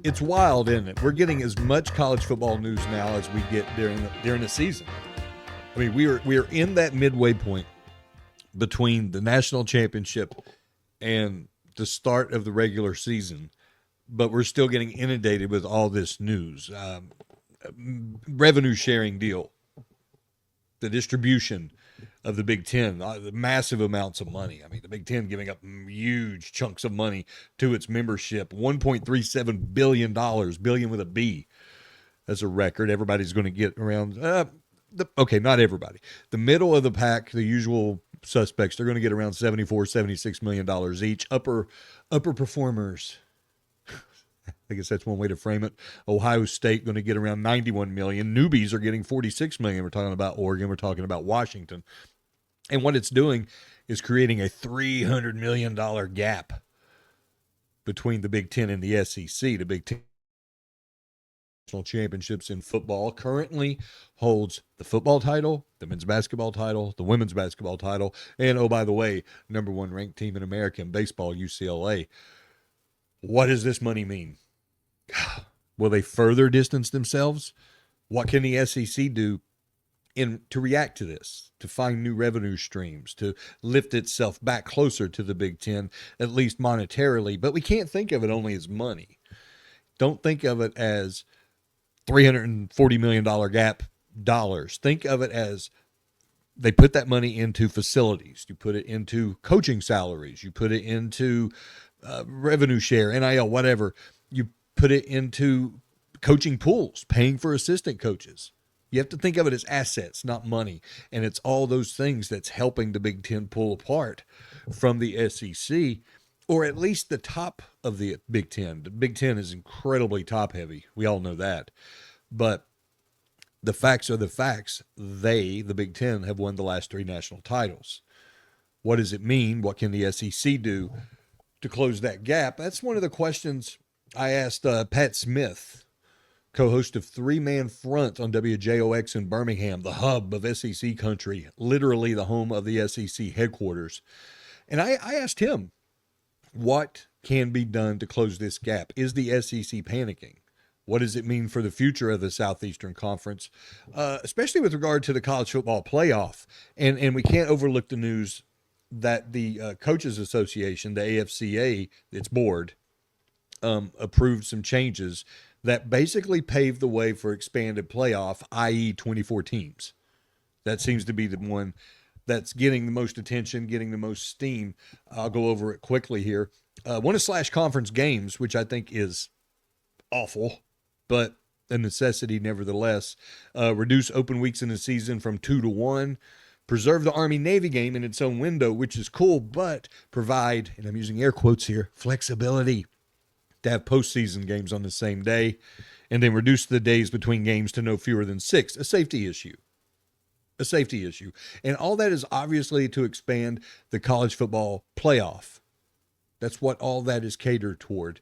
It's wild, isn't it? We're getting as much college football news now as we get during the season. I mean, we are in that midway point between the national championship and the start of the regular season, but we're still getting inundated with all this news. Revenue sharing deal, the distribution of the Big Ten, the massive amounts of money. I mean, the Big Ten giving up huge chunks of money to its membership, $1.37 billion, billion with a B as a record. Everybody's going to get around, not everybody. The middle of the pack, the usual suspects, they're going to get around $74, $76 million each. Upper performers, I guess that's one way to frame it. Ohio State going to get around $91 million. Newbies are getting $46 million. We're talking about Oregon. We're talking about Washington. And what it's doing is creating a $300 million gap between the Big Ten and the SEC. The Big Ten national championships in football currently holds the football title, the men's basketball title, the women's basketball title, and, oh, by the way, number one ranked team in America in baseball, UCLA. What does this money mean? Will they further distance themselves? What can the SEC do to react to this, to find new revenue streams, to lift itself back closer to the Big Ten, at least monetarily? But we can't think of it only as money. Don't think of it as $340 million gap dollars. Think of it as they put that money into facilities. You put it into coaching salaries. You put it into revenue share, NIL, whatever. You put it into coaching pools, paying for assistant coaches. You have to think of it as assets, not money. And it's all those things that's helping the Big Ten pull apart from the SEC, or at least the top of the Big Ten. The Big Ten is incredibly top heavy. We all know that. But the facts are the facts. The Big Ten, have won the last 3 national titles. What does it mean? What can the SEC do to close that gap? That's one of the questions I asked Pat Smith, co-host of 3-Man Front on WJOX in Birmingham, the hub of SEC country, literally the home of the SEC headquarters. And I asked him, what can be done to close this gap? Is the SEC panicking? What does it mean for the future of the Southeastern Conference, especially with regard to the college football playoff? And we can't overlook the news that the Coaches Association, the AFCA, its board, approved some changes that basically paved the way for expanded playoff, i.e. 24 teams. That seems to be the one that's getting the most attention, getting the most steam. I'll go over it quickly here. One of Slash Conference games, which I think is awful, but a necessity nevertheless. Reduce open weeks in the season from 2 to 1. Preserve the Army-Navy game in its own window, which is cool, but provide, and I'm using air quotes here, flexibility to have postseason games on the same day, and then reduce the days between games to no fewer than 6, a safety issue. And all that is obviously to expand the college football playoff. That's what all that is catered toward.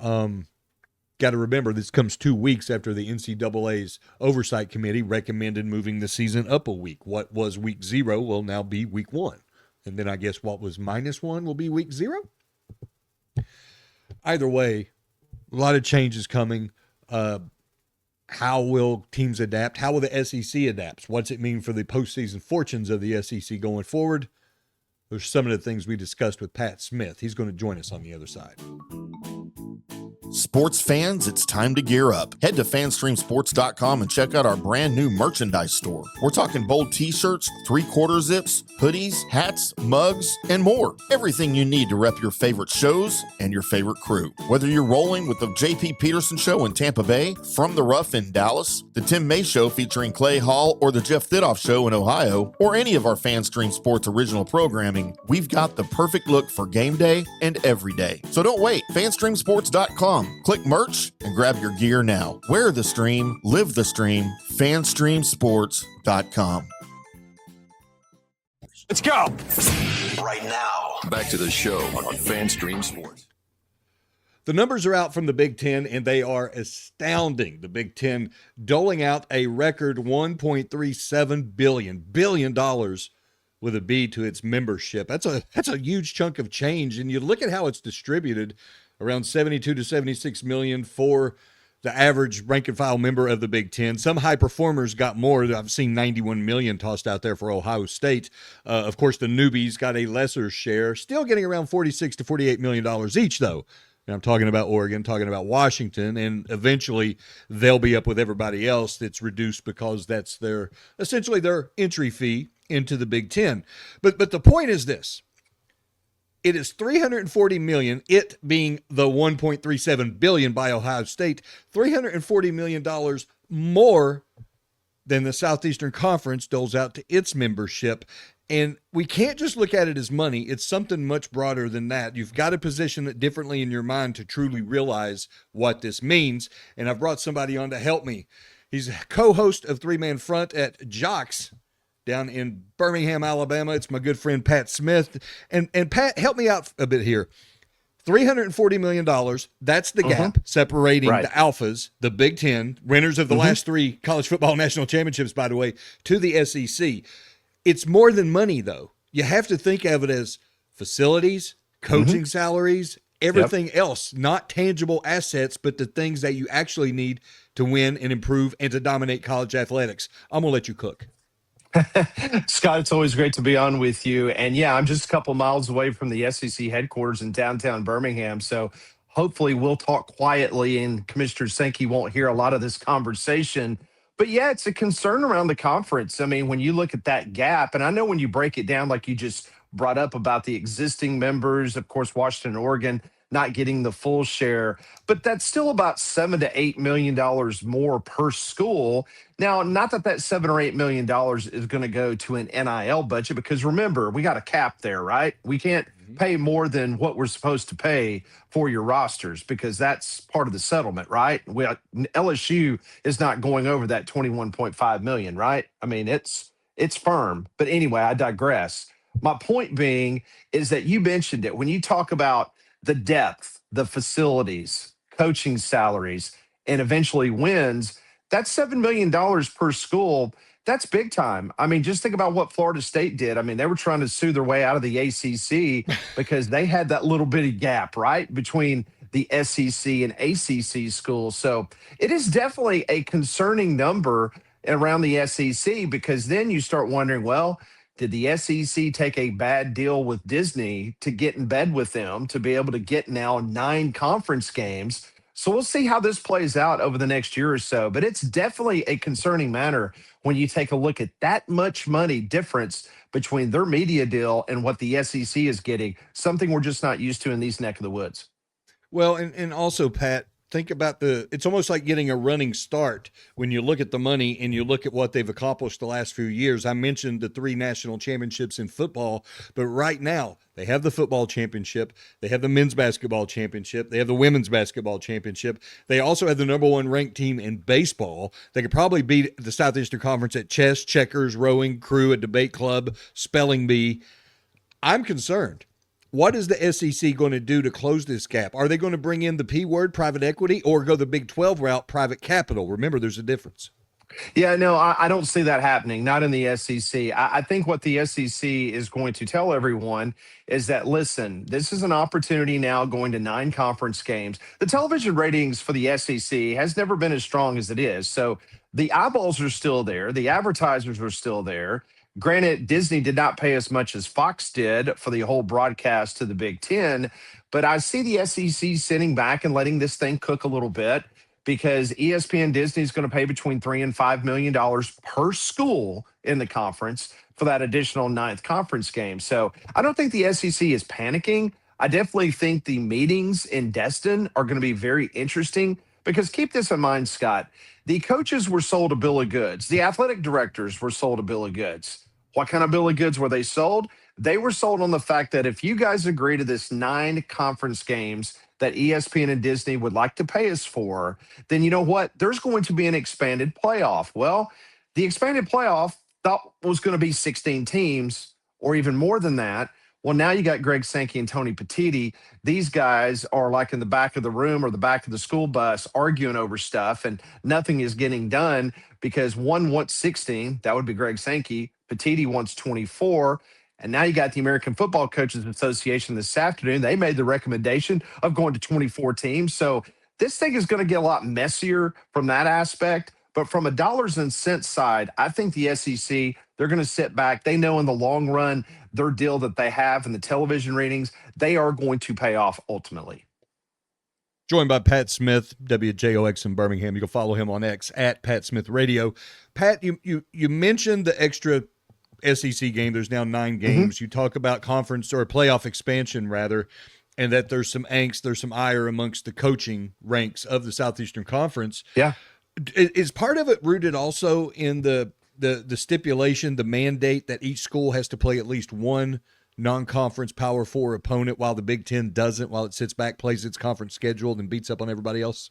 Got to remember, this comes 2 weeks after the NCAA's Oversight Committee recommended moving the season up a week. What was week 0 will now be week 1. And then I guess what was -1 will be week 0. Either way, a lot of changes coming. How will teams adapt? How will the SEC adapt? What's it mean for the postseason fortunes of the SEC going forward? Those are some of the things we discussed with Pat Smith. He's going to join us on the other side. Sports fans, it's time to gear up. Head to fanstreamsports.com and check out our brand new merchandise store. We're talking bold t-shirts, 3/4 zips, hoodies, hats, mugs, and more. Everything you need to rep your favorite shows and your favorite crew. Whether you're rolling with the J.P. Peterson Show in Tampa Bay, From the Rough in Dallas, the Tim May Show featuring Clay Hall, or the Jeff Thidoff Show in Ohio, or any of our Fanstream Sports original programming, we've got the perfect look for game day and every day. So don't wait. fanstreamsports.com. Click merch and grab your gear now. Wear the stream, live the stream. fanstreamsports.com. Let's go. Right now, back to the show on FanStream Sports. The numbers are out from the Big Ten, and they are astounding. The Big Ten doling out a record $1.37 billion with a B to its membership. That's a huge chunk of change, and you look at how it's distributed. around 72 to 76 million for the average rank and file member of the Big Ten. Some high performers got more. I've seen 91 million tossed out there for Ohio State. Of course, the newbies got a lesser share, still getting around 46 to 48 million dollars each, though. And I'm talking about Oregon, talking about Washington, and eventually they'll be up with everybody else that's reduced because that's essentially their entry fee into the Big Ten. But the point is this. It is $340 million, it being the $1.37 billion by Ohio State, $340 million more than the Southeastern Conference doles out to its membership. And we can't just look at it as money. It's something much broader than that. You've got to position it differently in your mind to truly realize what this means. And I've brought somebody on to help me. He's a co-host of Three Man Front at WJOX down in Birmingham, Alabama. It's my good friend Pat Smith. And Pat, help me out a bit here. $340 million, that's the gap separating the Alphas, the Big Ten, winners of the last 3 college football national championships, by the way, to the SEC. It's more than money, though. You have to think of it as facilities, coaching salaries, everything else, not tangible assets, but the things that you actually need to win and improve and to dominate college athletics. I'm going to let you cook. Scott, it's always great to be on with you. And yeah, I'm just a couple miles away from the SEC headquarters in downtown Birmingham. So hopefully we'll talk quietly and Commissioner Sankey won't hear a lot of this conversation. But yeah, it's a concern around the conference. I mean, when you look at that gap, and I know when you break it down, like you just brought up about the existing members, of course, Washington and Oregon not getting the full share, but that's still about $7 to $8 million more per school. Now, not that $7 or $8 million is going to go to an NIL budget, because remember, we got a cap there, right? We can't pay more than what we're supposed to pay for your rosters, because that's part of the settlement, right? LSU is not going over that 21.5 million, right? I mean, it's firm. But anyway, I digress. My point being is that you mentioned it when you talk about the depth, the facilities, coaching salaries, and eventually wins. That's $7 million per school. That's big time. I mean, just think about what Florida State did. I mean, they were trying to sue their way out of the ACC because they had that little bitty gap, right, between the SEC and ACC schools. So it is definitely a concerning number around the SEC, because then you start wondering, well, did the SEC take a bad deal with Disney to get in bed with them to be able to get now 9 conference games? So we'll see how this plays out over the next year or so. But it's definitely a concerning matter when you take a look at that much money difference between their media deal and what the SEC is getting, something we're just not used to in these neck of the woods. Well, and also, Pat, think about it's almost like getting a running start when you look at the money and you look at what they've accomplished the last few years. I mentioned the 3 national championships in football, but right now they have the football championship. They have the men's basketball championship. They have the women's basketball championship. They also have the number 1 ranked team in baseball. They could probably beat the Southeastern Conference at chess, checkers, rowing, crew, a debate club, spelling bee. I'm concerned. What is the SEC going to do to close this gap? Are they going to bring in the P word, private equity, or go the Big 12 route, private capital? Remember, there's a difference. Yeah, no, I don't see that happening, not in the SEC. I think what the SEC is going to tell everyone is that, listen, this is an opportunity now going to 9 conference games. The television ratings for the SEC has never been as strong as it is. So the eyeballs are still there. The advertisers are still there. Granted, Disney did not pay as much as Fox did for the whole broadcast to the Big Ten, but I see the SEC sitting back and letting this thing cook a little bit, because ESPN Disney is going to pay between $3 and $5 million per school in the conference for that additional 9th conference game. So I don't think the SEC is panicking. I definitely think the meetings in Destin are going to be very interesting, because keep this in mind, Scott, the coaches were sold a bill of goods. The athletic directors were sold a bill of goods. What kind of bill of goods were they sold? They were sold on the fact that if you guys agree to this 9 conference games that ESPN and Disney would like to pay us for, then you know what? There's going to be an expanded playoff. Well, the expanded playoff thought was going to be 16 teams or even more than that. Well, now you got Greg Sankey and Tony Petitti. These guys are like in the back of the room or the back of the school bus arguing over stuff, and nothing is getting done because one wants 16. That would be Greg Sankey. Petitti wants 24. And now you got the American Football Coaches Association this afternoon. They made the recommendation of going to 24 teams. So this thing is going to get a lot messier from that aspect. But from a dollars and cents side, I think the SEC, they're going to sit back. They know in the long run, their deal that they have and the television ratings, they are going to pay off ultimately. Joined by Pat Smith, WJOX in Birmingham. You can follow him on X at Pat Smith Radio. Pat, you mentioned the extra SEC game. There's now 9 games. Mm-hmm. You talk about conference or playoff expansion, rather, and that there's some angst, there's some ire amongst the coaching ranks of the Southeastern Conference. Yeah. Is part of it rooted also in the stipulation, the mandate that each school has to play at least one non-conference Power 4 opponent while the Big Ten doesn't, while it sits back, plays its conference schedule, and beats up on everybody else?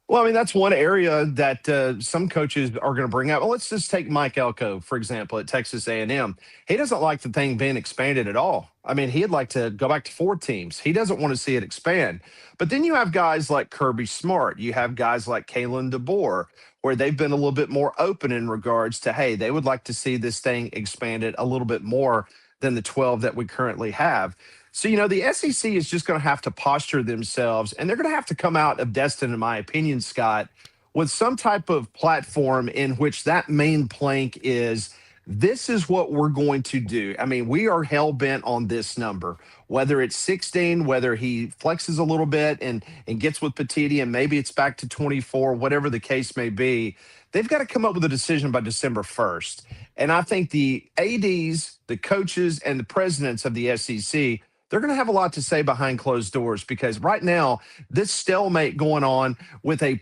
Well, I mean, that's one area that some coaches are going to bring up. Well, let's just take Mike Elko, for example, at Texas A&M. He doesn't like the thing being expanded at all. I mean, he'd like to go back to 4 teams. He doesn't want to see it expand. But then you have guys like Kirby Smart. You have guys like Kalen DeBoer, where they've been a little bit more open in regards to, hey, they would like to see this thing expanded a little bit more than the 12 that we currently have. So, the SEC is just going to have to posture themselves, and they're going to have to come out of Destin, in my opinion, Scott, with some type of platform in which that main plank is, this is what we're going to do. I mean, we are hell-bent on this number, whether it's 16, whether he flexes a little bit and gets with Petiti, and maybe it's back to 24, whatever the case may be. They've got to come up with a decision by December 1st. And I think the ADs, the coaches, and the presidents of the SEC, they're going to have a lot to say behind closed doors, because right now, this stalemate going on with a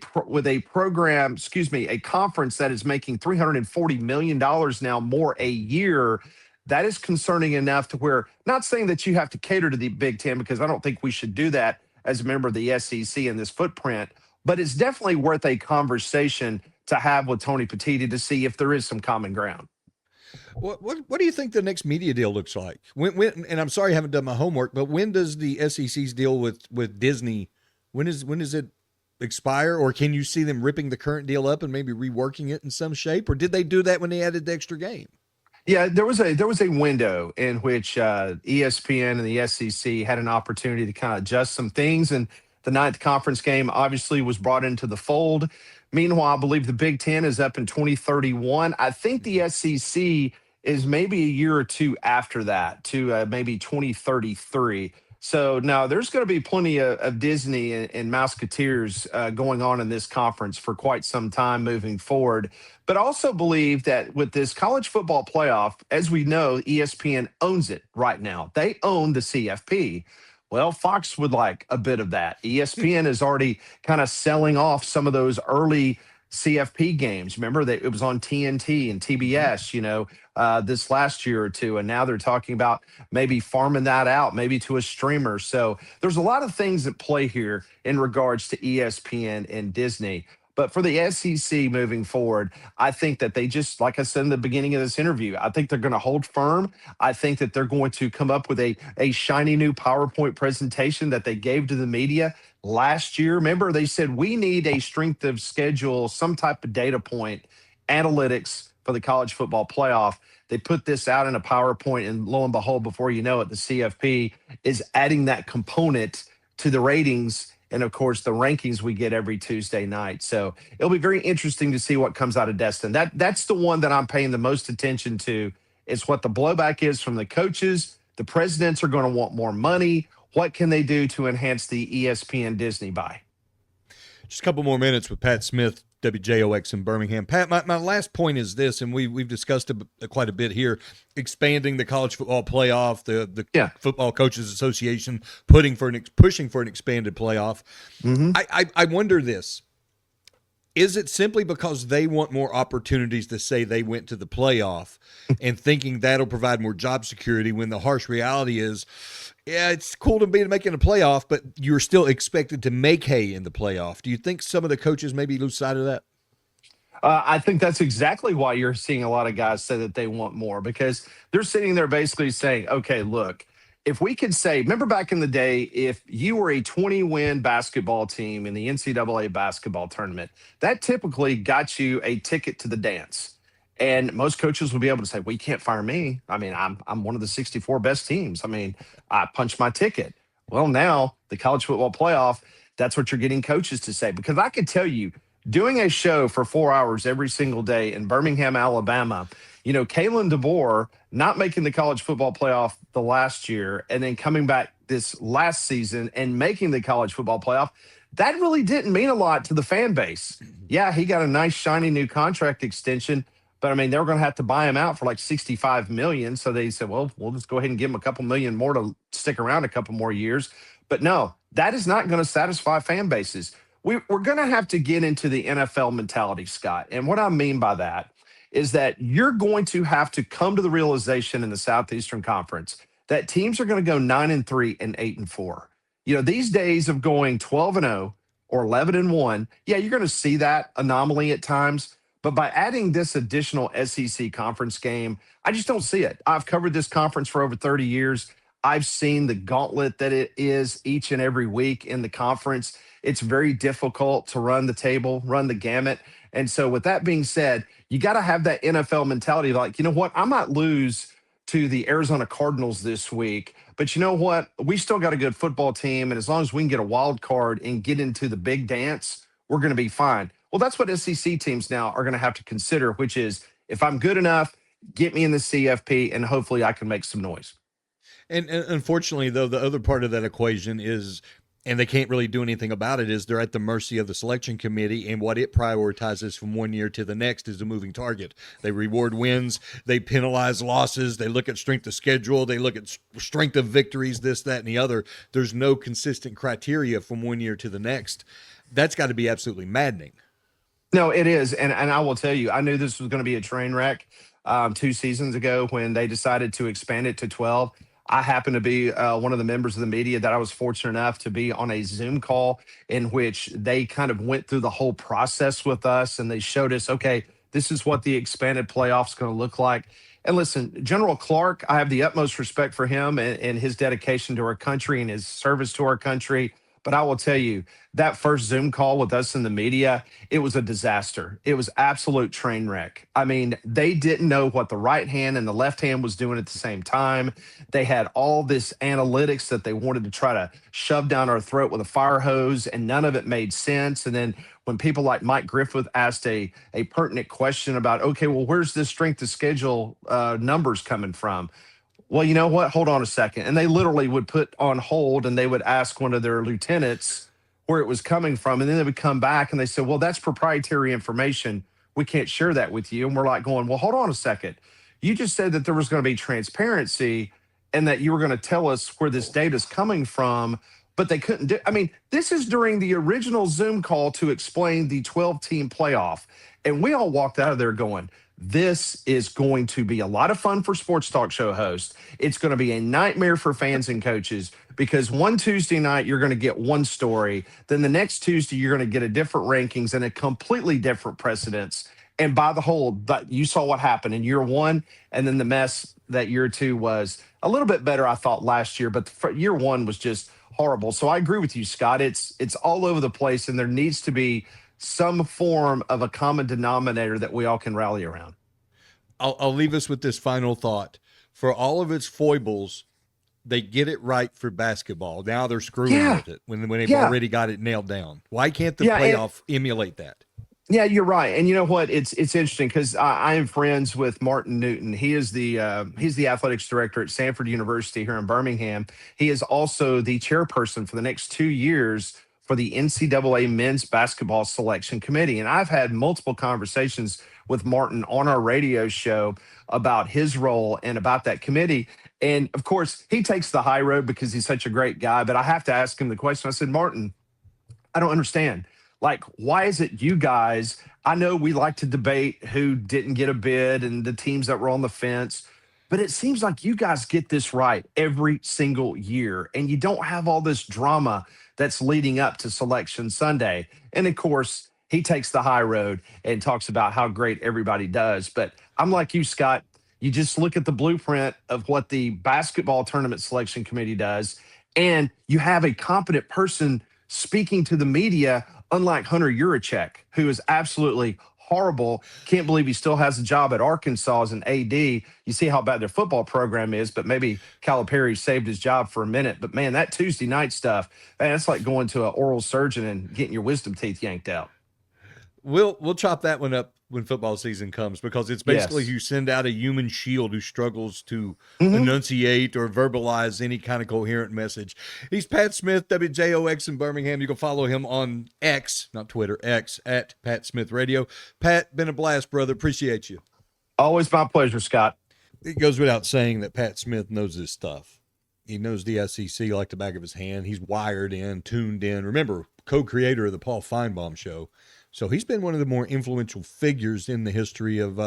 conference that is making $340 million now more a year, that is concerning enough to where, not saying that you have to cater to the Big Ten, because I don't think we should do that as a member of the SEC in this footprint, but it's definitely worth a conversation to have with Tony Petiti to see if there is some common ground. What do you think the next media deal looks like? When and I'm sorry I haven't done my homework, but when does the SEC's deal with Disney, when does it expire? Or can you see them ripping the current deal up and maybe reworking it in some shape? Or did they do that when they added the extra game? Yeah, there was a window in which ESPN and the SEC had an opportunity to kind of adjust some things, and the 9th conference game obviously was brought into the fold. Meanwhile, I believe the Big Ten is up in 2031. I think the SEC is maybe a year or two after that, to maybe 2033. So now there's going to be plenty of Disney and Mouseketeers going on in this conference for quite some time moving forward. But I also believe that with this college football playoff, as we know, ESPN owns it right now. They own the CFP. Well, Fox would like a bit of that. ESPN is already kind of selling off some of those early CFP games. Remember that it was on TNT and TBS, this last year or two. And now they're talking about maybe farming that out, maybe to a streamer. So there's a lot of things at play here in regards to ESPN and Disney. But for the SEC moving forward, I think that they just, like I said in the beginning of this interview, I think they're going to hold firm. I think that they're going to come up with a shiny new PowerPoint presentation that they gave to the media last year. Remember, they said, we need a strength of schedule, some type of data point, analytics for the college football playoff. They put this out in a PowerPoint, and lo and behold, before you know it, the CFP is adding that component to the ratings and, of course, the rankings we get every Tuesday night. So it'll be very interesting to see what comes out of Destin. That's the one that I'm paying the most attention to. It's what the blowback is from the coaches. The presidents are going to want more money. What can they do to enhance the ESPN Disney buy? Just a couple more minutes with Pat Smith, WJOX in Birmingham. Pat, my last point is this, and we've discussed it quite a bit here, expanding the college football playoff, the Football Coaches Association pushing for an expanded playoff. Mm-hmm. I wonder this. Is it simply because they want more opportunities to say they went to the playoff and thinking that'll provide more job security, when the harsh reality is, yeah, it's cool to be making a playoff, but you're still expected to make hay in the playoff? Do you think some of the coaches maybe lose sight of that? I think that's exactly why you're seeing a lot of guys say that they want more, because they're sitting there basically saying, okay, look, if we could say, remember back in the day, if you were a 20-win basketball team in the NCAA basketball tournament, that typically got you a ticket to the dance. And most coaches will be able to say, well, you can't fire me. I mean, I'm one of the 64 best teams. I mean, I punched my ticket. Well, now the college football playoff, that's what you're getting coaches to say. Because I could tell you, doing a show for 4 hours every single day in Birmingham, Alabama, Kalen DeBoer not making the college football playoff the last year and then coming back this last season and making the college football playoff, that really didn't mean a lot to the fan base. Yeah, he got a nice, shiny new contract extension. But I mean, they were going to have to buy him out for like 65 million. So they said, well, we'll just go ahead and give him a couple million more to stick around a couple more years. But no, that is not going to satisfy fan bases. We're going to have to get into the NFL mentality, Scott. And what I mean by that is that you're going to have to come to the realization in the Southeastern Conference that teams are going to go 9-3 and 8-4. These days of going 12-0 or 11-1, yeah, you're going to see that anomaly at times. But by adding this additional SEC conference game, I just don't see it. I've covered this conference for over 30 years. I've seen the gauntlet that it is each and every week in the conference. It's very difficult to run the table, run the gamut. And so with that being said, you got to have that NFL mentality like, you know what, I might lose to the Arizona Cardinals this week, but you know what? We still got a good football team. And as long as we can get a wild card and get into the big dance, we're going to be fine. Well, that's what SEC teams now are going to have to consider, which is if I'm good enough, get me in the CFP and hopefully I can make some noise. And unfortunately, though, the other part of that equation is, and they can't really do anything about it, is they're at the mercy of the selection committee, and what it prioritizes from one year to the next is a moving target. They reward wins, they penalize losses, they look at strength of schedule, they look at strength of victories, this, that, and the other. There's no consistent criteria from one year to the next. That's got to be absolutely maddening. No, it is. And I will tell you, I knew this was going to be a train wreck 2 seasons ago when they decided to expand it to 12. I happened to be one of the members of the media that I was fortunate enough to be on a Zoom call in which they kind of went through the whole process with us and they showed us, okay, this is what the expanded playoffs going to look like. And listen, General Clark, I have the utmost respect for him and his dedication to our country and his service to our country. But I will tell you, that first Zoom call with us in the media, it was a disaster. It was absolute train wreck. I mean, they didn't know what the right hand and the left hand was doing at the same time. They had all this analytics that they wanted to try to shove down our throat with a fire hose, and none of it made sense. And then when people like Mike Griffith asked a pertinent question about, okay, well, where's this strength of schedule numbers coming from? Well, you know what? Hold on a second. And they literally would put on hold and they would ask one of their lieutenants where it was coming from. And then they would come back and they said, well, that's proprietary information. We can't share that with you. And we're like going, well, hold on a second. You just said that there was going to be transparency and that you were going to tell us where this data is coming from, but they couldn't do. I mean, this is during the original Zoom call to explain the 12-team playoff. And we all walked out of there going, this is going to be a lot of fun for sports talk show hosts. It's going to be a nightmare for fans and coaches because one Tuesday night, you're going to get one story. Then the next Tuesday, you're going to get a different rankings and a completely different precedence. And by the whole, but you saw what happened in year one. And then the mess that year two was a little bit better, I thought, last year. But year one was just horrible. So I agree with you, Scott. It's all over the place. And there needs to be some form of a common denominator that we all can rally around. I'll leave us with this final thought. For all of its foibles, they get it right for basketball. Now they're screwing with it when they've already got it nailed down. Why can't the playoff emulate that? Yeah, you're right. And you know what? It's interesting because I am friends with Martin Newton. He is he's the athletics director at Sanford University here in Birmingham. He is also the chairperson for the next 2 years for the NCAA men's basketball selection committee. And I've had multiple conversations with Martin on our radio show about his role and about that committee. And of course, he takes the high road because he's such a great guy. But I have to ask him the question. I said, Martin, I don't understand. Like, why is it you guys, I know we like to debate who didn't get a bid and the teams that were on the fence, but it seems like you guys get this right every single year and you don't have all this drama that's leading up to Selection Sunday. And of course, he takes the high road and talks about how great everybody does. But I'm like you, Scott. You just look at the blueprint of what the basketball tournament selection committee does, and you have a competent person speaking to the media, unlike Hunter Yurachek, who is absolutely horrible. Can't believe he still has a job at Arkansas as an AD. You see how bad their football program is, but maybe Calipari saved his job for a minute. But man, that Tuesday night stuff, man, that's like going to an oral surgeon and getting your wisdom teeth yanked out. We'll chop that one up when football season comes, because it's basically Yes. you send out a human shield who struggles to Mhm. enunciate or verbalize any kind of coherent message. He's Pat Smith, WJOX in Birmingham. You can follow him on X, not Twitter, X, at Pat Smith Radio. Pat, been a blast, brother. Appreciate you. Always my pleasure, Scott. It goes without saying that Pat Smith knows his stuff. He knows the SEC like the back of his hand. He's wired in, tuned in. Remember, co-creator of the Paul Feinbaum Show. So he's been one of the more influential figures in the history of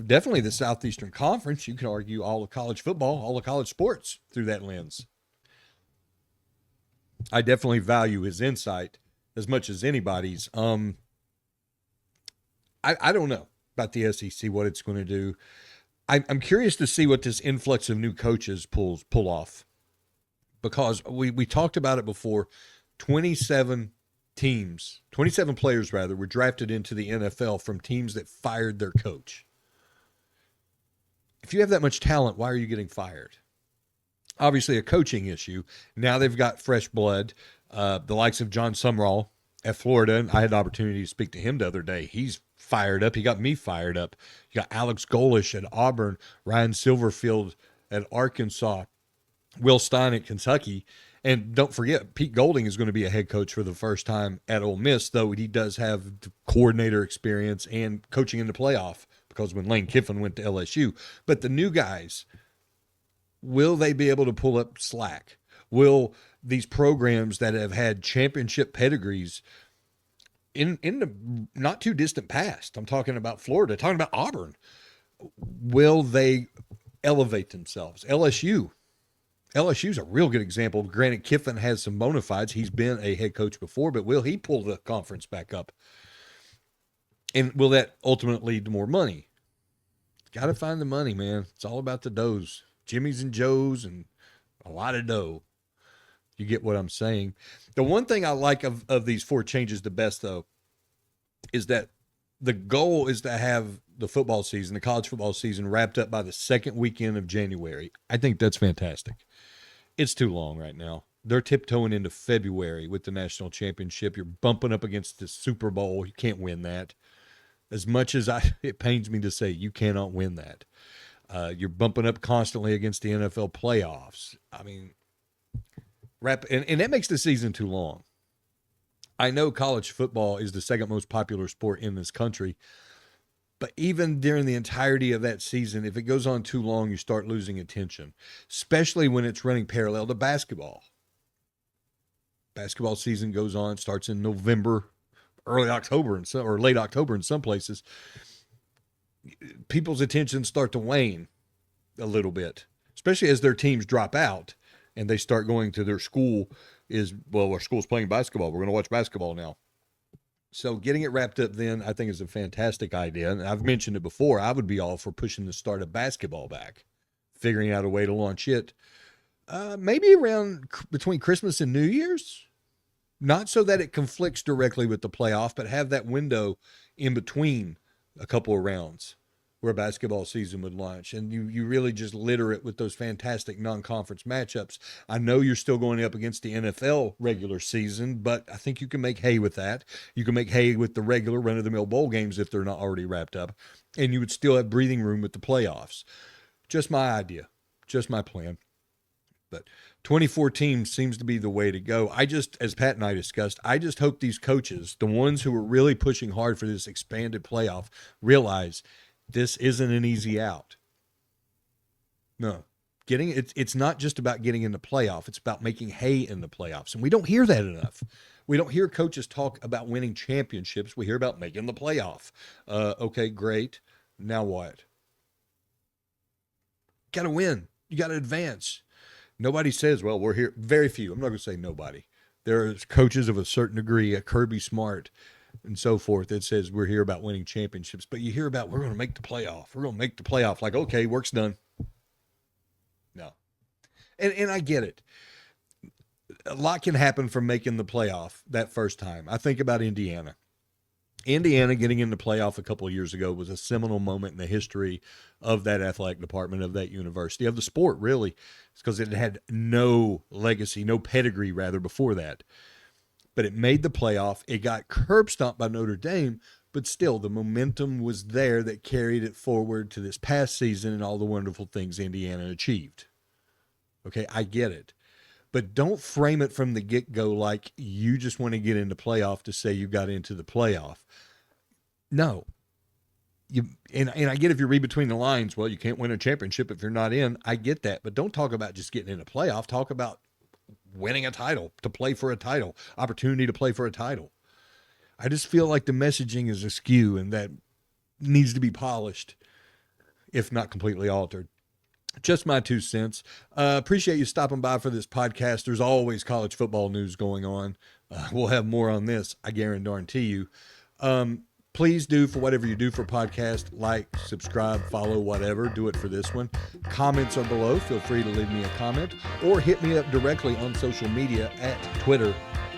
definitely the Southeastern Conference. You can argue all of college football, all of college sports through that lens. I definitely value his insight as much as anybody's. I don't know about the SEC, what it's going to do. I'm curious to see what this influx of new coaches pull off, because we talked about it before. 27 players rather, were drafted into the NFL from teams that fired their coach. If you have that much talent, why are you getting fired? Obviously a coaching issue. Now they've got fresh blood. The likes of John Sumrall at Florida, and I had the opportunity to speak to him the other day. He's fired up. He got me fired up. You got Alex Golish at Auburn, Ryan Silverfield at Arkansas, Will Stein at Kentucky. And don't forget, Pete Golding is going to be a head coach for the first time at Ole Miss, though he does have coordinator experience and coaching in the playoff, because when Lane Kiffin went to LSU. But the new guys, will they be able to pull up slack? Will these programs that have had championship pedigrees in the not too distant past, I'm talking about Florida, talking about Auburn, will they elevate themselves? LSU's a real good example. Granted, Kiffin has some bona fides. He's been a head coach before, but will he pull the conference back up? And will that ultimately lead to more money? Got to find the money, man. It's all about the doughs. Jimmy's and Joe's and a lot of dough. You get what I'm saying? The one thing I like of these four changes the best, though, is that the goal is to have the football season, the college football season, wrapped up by the second weekend of January. I think that's fantastic. It's too long right now. They're tiptoeing into February with the national championship. You're bumping up against the Super Bowl. You can't win that. As much as it pains me to say, you cannot win that. You're bumping up constantly against the NFL playoffs. I mean, and that makes the season too long. I know college football is the second most popular sport in this country, but even during the entirety of that season, if it goes on too long, you start losing attention, especially when it's running parallel to basketball. Basketball season goes on, starts in November, early October, or late October in some places. People's attention start to wane a little bit, especially as their teams drop out and they start going to their school our school's playing basketball. We're going to watch basketball now. So getting it wrapped up then, I think, is a fantastic idea. And I've mentioned it before. I would be all for pushing the start of basketball back, figuring out a way to launch it maybe around between Christmas and New Year's. Not so that it conflicts directly with the playoff, but have that window in between a couple of rounds where a basketball season would launch. And you really just litter it with those fantastic non-conference matchups. I know you're still going up against the NFL regular season, but I think you can make hay with that. You can make hay with the regular run-of-the-mill bowl games if they're not already wrapped up. And you would still have breathing room with the playoffs. Just my idea. Just my plan. But 24 teams seems to be the way to go. As Pat and I discussed, I just hope these coaches, the ones who are really pushing hard for this expanded playoff, realize this isn't an easy out. No. It's not just about getting in the playoff. It's about making hay in the playoffs. And we don't hear that enough. We don't hear coaches talk about winning championships. We hear about making the playoff. Okay, great. Now what? Got to win. You got to advance. Nobody says, well, we're here. Very few. I'm not going to say nobody. There are coaches of a certain degree, Kirby Smart and so forth, that says we're here about winning championships. But you hear about we're going to make the playoff. We're going to make the playoff. Like, okay, work's done. No. And I get it. A lot can happen from making the playoff that first time. I think about Indiana. Indiana getting into playoff a couple of years ago was a seminal moment in the history of that athletic department, of that university, of the sport, really. It's because it had no legacy, no pedigree, rather, before that. But it made the playoff. It got curb stomped by Notre Dame, but still the momentum was there that carried it forward to this past season and all the wonderful things Indiana achieved. Okay, I get it. But don't frame it from the get-go like you just want to get into playoff to say you got into the playoff. No. And I get if you read between the lines, well, you can't win a championship if you're not in. I get that. But don't talk about just getting in a playoff. Talk about winning a title, to play for a title, opportunity to play for a title. I just feel like the messaging is askew, and that needs to be polished, if not completely altered. Just my 2 cents. Appreciate you stopping by for this podcast. There's always college football news going on. We'll have more on this, I guarantee you. Please do, for whatever you do for podcast, like, subscribe, follow, whatever. Do it for this one. Comments are below. Feel free to leave me a comment or hit me up directly on social media at Twitter,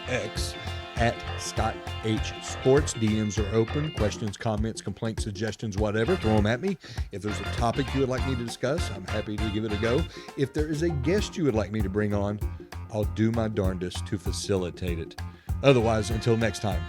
X, at Scott H Sports. DMs are open. Questions, comments, complaints, suggestions, whatever. Throw them at me. If there's a topic you would like me to discuss, I'm happy to give it a go. If there is a guest you would like me to bring on, I'll do my darndest to facilitate it. Otherwise, until next time,